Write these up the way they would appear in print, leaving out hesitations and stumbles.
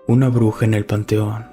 Una bruja en el panteón.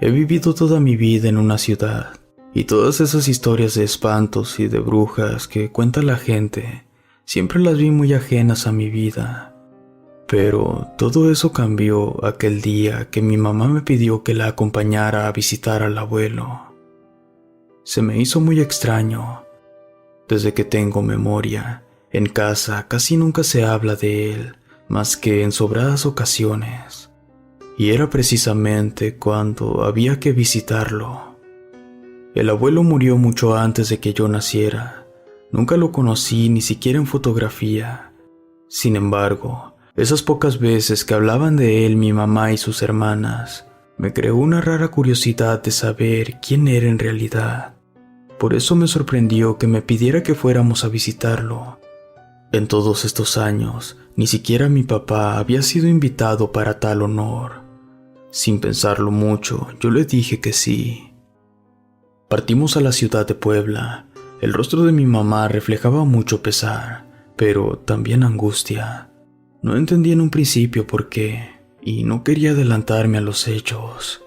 He vivido toda mi vida en una ciudad, y todas esas historias de espantos y de brujas que cuenta la gente, siempre las vi muy ajenas a mi vida. Pero todo eso cambió aquel día que mi mamá me pidió que la acompañara a visitar al abuelo. Se me hizo muy extraño. Desde que tengo memoria, en casa casi nunca se habla de él, más que en sobradas ocasiones. Y era precisamente cuando había que visitarlo. El abuelo murió mucho antes de que yo naciera. Nunca lo conocí ni siquiera en fotografía. Sin embargo, esas pocas veces que hablaban de él mi mamá y sus hermanas, me creó una rara curiosidad de saber quién era en realidad. Por eso me sorprendió que me pidiera que fuéramos a visitarlo. En todos estos años, ni siquiera mi papá había sido invitado para tal honor. Sin pensarlo mucho, yo le dije que sí. Partimos a la ciudad de Puebla. El rostro de mi mamá reflejaba mucho pesar, pero también angustia. No entendí en un principio por qué, y no quería adelantarme a los hechos.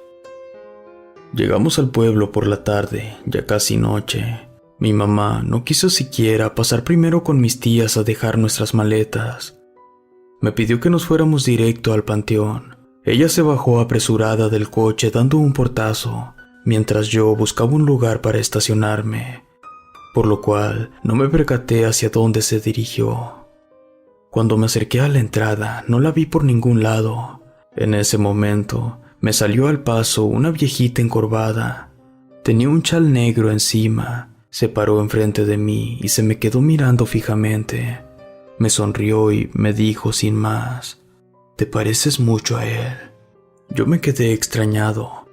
Llegamos al pueblo por la tarde, ya casi noche. Mi mamá no quiso siquiera pasar primero con mis tías a dejar nuestras maletas. Me pidió que nos fuéramos directo al panteón. Ella se bajó apresurada del coche dando un portazo, mientras yo buscaba un lugar para estacionarme, por lo cual no me percaté hacia dónde se dirigió. Cuando me acerqué a la entrada, no la vi por ningún lado. En ese momento, me salió al paso una viejita encorvada. Tenía un chal negro encima. Se paró enfrente de mí y se me quedó mirando fijamente. Me sonrió y me dijo sin más: «Te pareces mucho a él». Yo me quedé extrañado.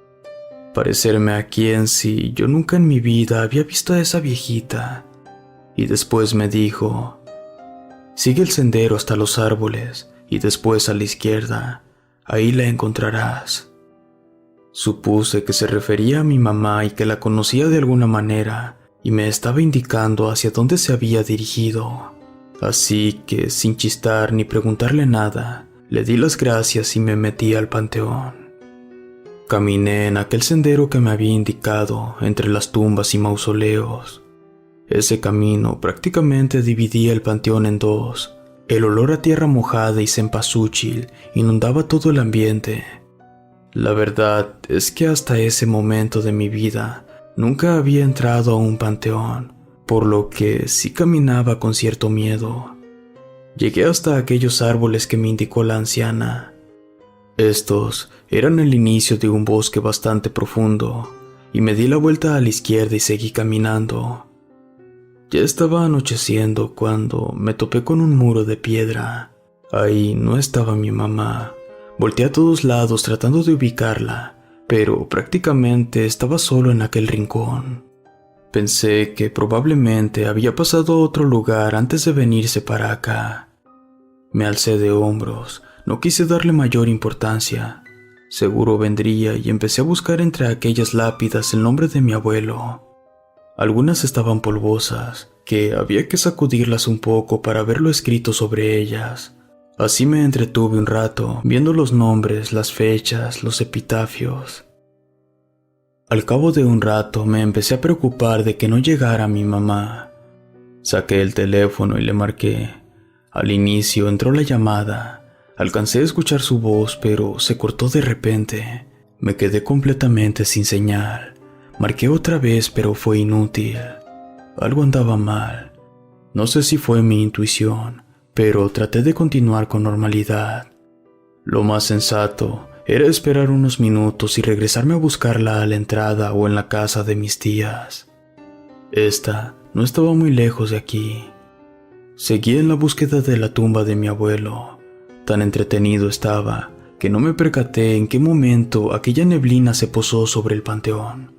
¿Parecerme a quién si yo nunca en mi vida había visto a esa viejita? Y después me dijo: «Sigue el sendero hasta los árboles y después a la izquierda. Ahí la encontrarás». Supuse que se refería a mi mamá y que la conocía de alguna manera, y me estaba indicando hacia dónde se había dirigido. Así que, sin chistar ni preguntarle nada, le di las gracias y me metí al panteón. Caminé en aquel sendero que me había indicado, entre las tumbas y mausoleos. Ese camino prácticamente dividía el panteón en dos. El olor a tierra mojada y cempasúchil inundaba todo el ambiente. La verdad es que hasta ese momento de mi vida nunca había entrado a un panteón, por lo que sí caminaba con cierto miedo. Llegué hasta aquellos árboles que me indicó la anciana. Estos eran el inicio de un bosque bastante profundo, y me di la vuelta a la izquierda y seguí caminando. Ya estaba anocheciendo cuando me topé con un muro de piedra. Ahí no estaba mi mamá. Volteé a todos lados tratando de ubicarla, pero prácticamente estaba solo en aquel rincón. Pensé que probablemente había pasado a otro lugar antes de venirse para acá. Me alcé de hombros, no quise darle mayor importancia. Seguro vendría y empecé a buscar entre aquellas lápidas el nombre de mi abuelo. Algunas estaban polvosas, que había que sacudirlas un poco para ver lo escrito sobre ellas. Así me entretuve un rato, viendo los nombres, las fechas, los epitafios. Al cabo de un rato me empecé a preocupar de que no llegara mi mamá. Saqué el teléfono y le marqué. Al inicio entró la llamada. Alcancé a escuchar su voz, pero se cortó de repente. Me quedé completamente sin señal. Marqué otra vez, pero fue inútil. Algo andaba mal. No sé si fue mi intuición, pero traté de continuar con normalidad. Lo más sensato era esperar unos minutos y regresarme a buscarla a la entrada o en la casa de mis tías. Esta no estaba muy lejos de aquí. Seguí en la búsqueda de la tumba de mi abuelo. Tan entretenido estaba que no me percaté en qué momento aquella neblina se posó sobre el panteón.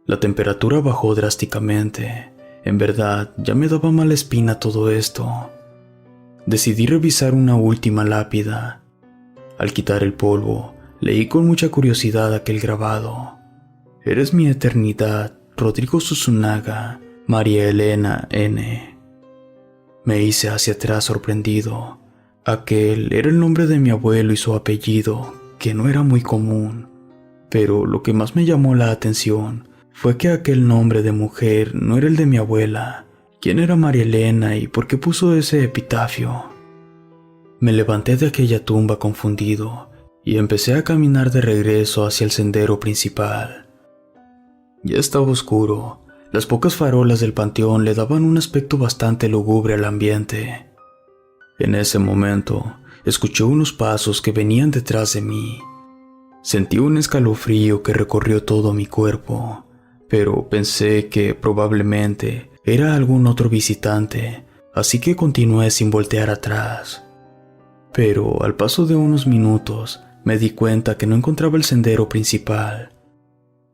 La temperatura bajó drásticamente. En verdad, ya me daba mala espina todo esto. Decidí revisar una última lápida. Al quitar el polvo, leí con mucha curiosidad aquel grabado. «Eres mi eternidad, Rodrigo Susunaga, María Elena N». Me hice hacia atrás sorprendido. Aquel era el nombre de mi abuelo y su apellido, que no era muy común, pero lo que más me llamó la atención fue que aquel nombre de mujer no era el de mi abuela. ¿Quién era María Elena y por qué puso ese epitafio? Me levanté de aquella tumba confundido y empecé a caminar de regreso hacia el sendero principal. Ya estaba oscuro. Las pocas farolas del panteón le daban un aspecto bastante lúgubre al ambiente. En ese momento, escuché unos pasos que venían detrás de mí. Sentí un escalofrío que recorrió todo mi cuerpo, pero pensé que probablemente era algún otro visitante, así que continué sin voltear atrás. Pero al paso de unos minutos, me di cuenta que no encontraba el sendero principal.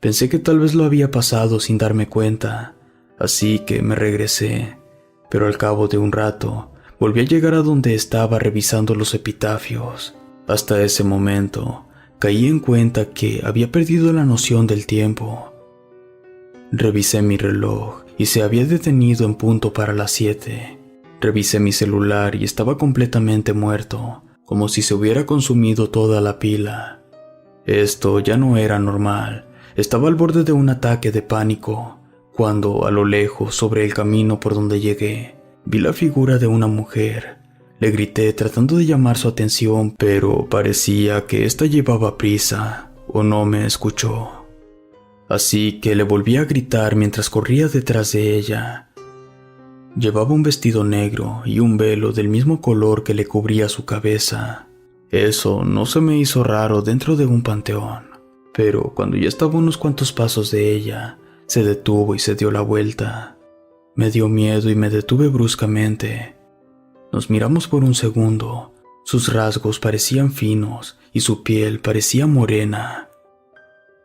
Pensé que tal vez lo había pasado sin darme cuenta, así que me regresé, pero al cabo de un rato, volví a llegar a donde estaba revisando los epitafios. Hasta ese momento, caí en cuenta que había perdido la noción del tiempo. Revisé mi reloj y se había detenido en punto para las 7. Revisé mi celular y estaba completamente muerto, como si se hubiera consumido toda la pila. Esto ya no era normal. Estaba al borde de un ataque de pánico, cuando a lo lejos, sobre el camino por donde llegué, vi la figura de una mujer. Le grité tratando de llamar su atención, pero parecía que ésta llevaba prisa, o no me escuchó. Así que le volví a gritar mientras corría detrás de ella. Llevaba un vestido negro y un velo del mismo color que le cubría su cabeza. Eso no se me hizo raro dentro de un panteón. Pero cuando ya estaba a unos cuantos pasos de ella, se detuvo y se dio la vuelta. Me dio miedo y me detuve bruscamente. Nos miramos por un segundo. Sus rasgos parecían finos y su piel parecía morena.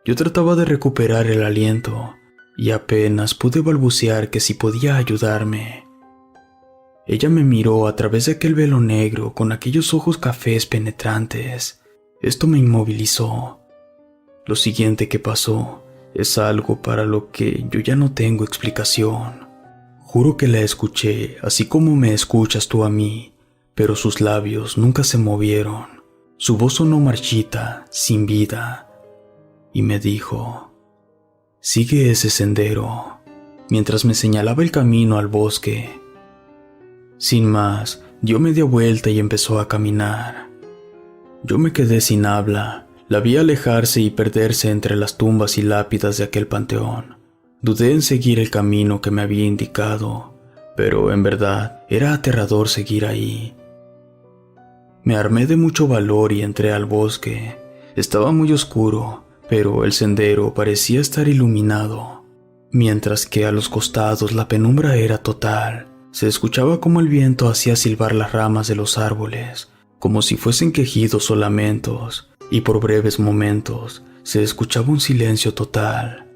Yo trataba de recuperar el aliento y apenas pude balbucear que si podía ayudarme. Ella me miró a través de aquel velo negro con aquellos ojos cafés penetrantes. Esto me inmovilizó. Lo siguiente que pasó es algo para lo que yo ya no tengo explicación. Juro que la escuché, así como me escuchas tú a mí, pero sus labios nunca se movieron. Su voz sonó marchita, sin vida, y me dijo: «Sigue ese sendero», mientras me señalaba el camino al bosque. Sin más, dio media vuelta y empezó a caminar. Yo me quedé sin habla. La vi alejarse y perderse entre las tumbas y lápidas de aquel panteón. Dudé en seguir el camino que me había indicado, pero en verdad era aterrador seguir ahí. Me armé de mucho valor y entré al bosque. Estaba muy oscuro, pero el sendero parecía estar iluminado. Mientras que a los costados la penumbra era total. Se escuchaba como el viento hacía silbar las ramas de los árboles, como si fuesen quejidos o lamentos. Y por breves momentos se escuchaba un silencio total.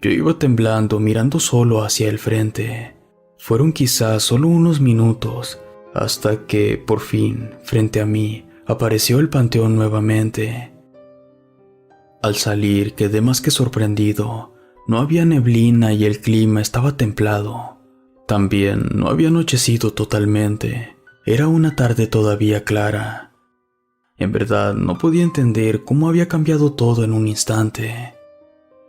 Yo iba temblando mirando solo hacia el frente. Fueron quizás solo unos minutos hasta que, por fin, frente a mí, apareció el panteón nuevamente. Al salir quedé más que sorprendido. No había neblina y el clima estaba templado. También no había anochecido totalmente. Era una tarde todavía clara. En verdad, no podía entender cómo había cambiado todo en un instante.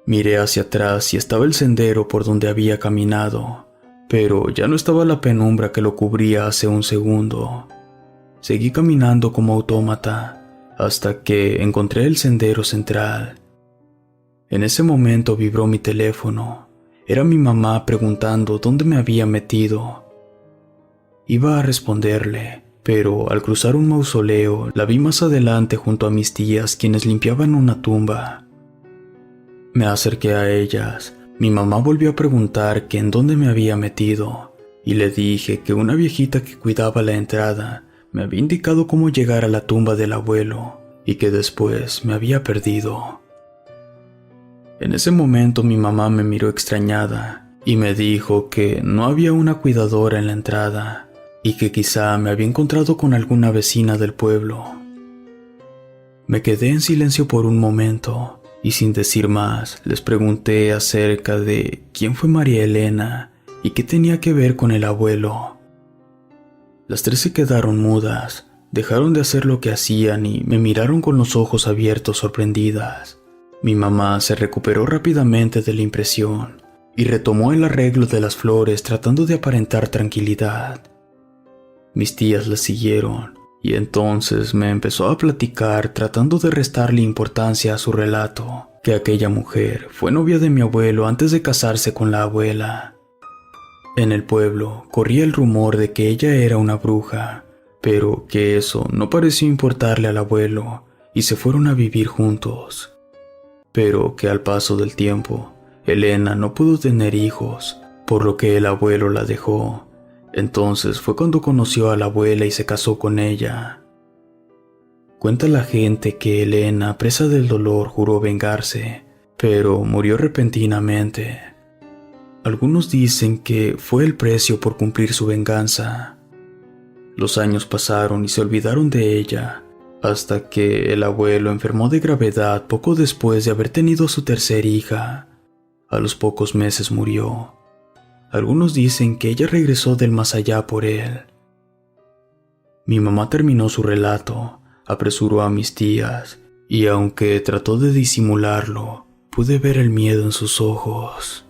Miré hacia atrás y estaba el sendero por donde había caminado, pero ya no estaba la penumbra que lo cubría hace un segundo. Seguí caminando como autómata, hasta que encontré el sendero central. En ese momento vibró mi teléfono. Era mi mamá preguntando dónde me había metido. Iba a responderle, pero al cruzar un mausoleo, la vi más adelante junto a mis tías, quienes limpiaban una tumba. Me acerqué a ellas. Mi mamá volvió a preguntar que en dónde me había metido, y le dije que una viejita que cuidaba la entrada me había indicado cómo llegar a la tumba del abuelo, y que después me había perdido. En ese momento mi mamá me miró extrañada, y me dijo que no había una cuidadora en la entrada, y que quizá me había encontrado con alguna vecina del pueblo. Me quedé en silencio por un momento, y sin decir más, les pregunté acerca de quién fue María Elena y qué tenía que ver con el abuelo. Las tres se quedaron mudas, dejaron de hacer lo que hacían y me miraron con los ojos abiertos sorprendidas. Mi mamá se recuperó rápidamente de la impresión y retomó el arreglo de las flores tratando de aparentar tranquilidad. Mis tías la siguieron y entonces me empezó a platicar tratando de restarle importancia a su relato, que aquella mujer fue novia de mi abuelo antes de casarse con la abuela. En el pueblo corría el rumor de que ella era una bruja, pero que eso no pareció importarle al abuelo y se fueron a vivir juntos. Pero que al paso del tiempo, Elena no pudo tener hijos, por lo que el abuelo la dejó. Entonces fue cuando conoció a la abuela y se casó con ella. Cuenta la gente que Elena, presa del dolor, juró vengarse, pero murió repentinamente. Algunos dicen que fue el precio por cumplir su venganza. Los años pasaron y se olvidaron de ella, hasta que el abuelo enfermó de gravedad poco después de haber tenido a su tercera hija. A los pocos meses murió. Algunos dicen que ella regresó del más allá por él. Mi mamá terminó su relato, apresuró a mis tías, y aunque trató de disimularlo, pude ver el miedo en sus ojos.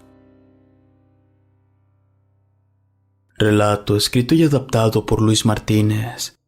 Relato escrito y adaptado por Luis Martínez.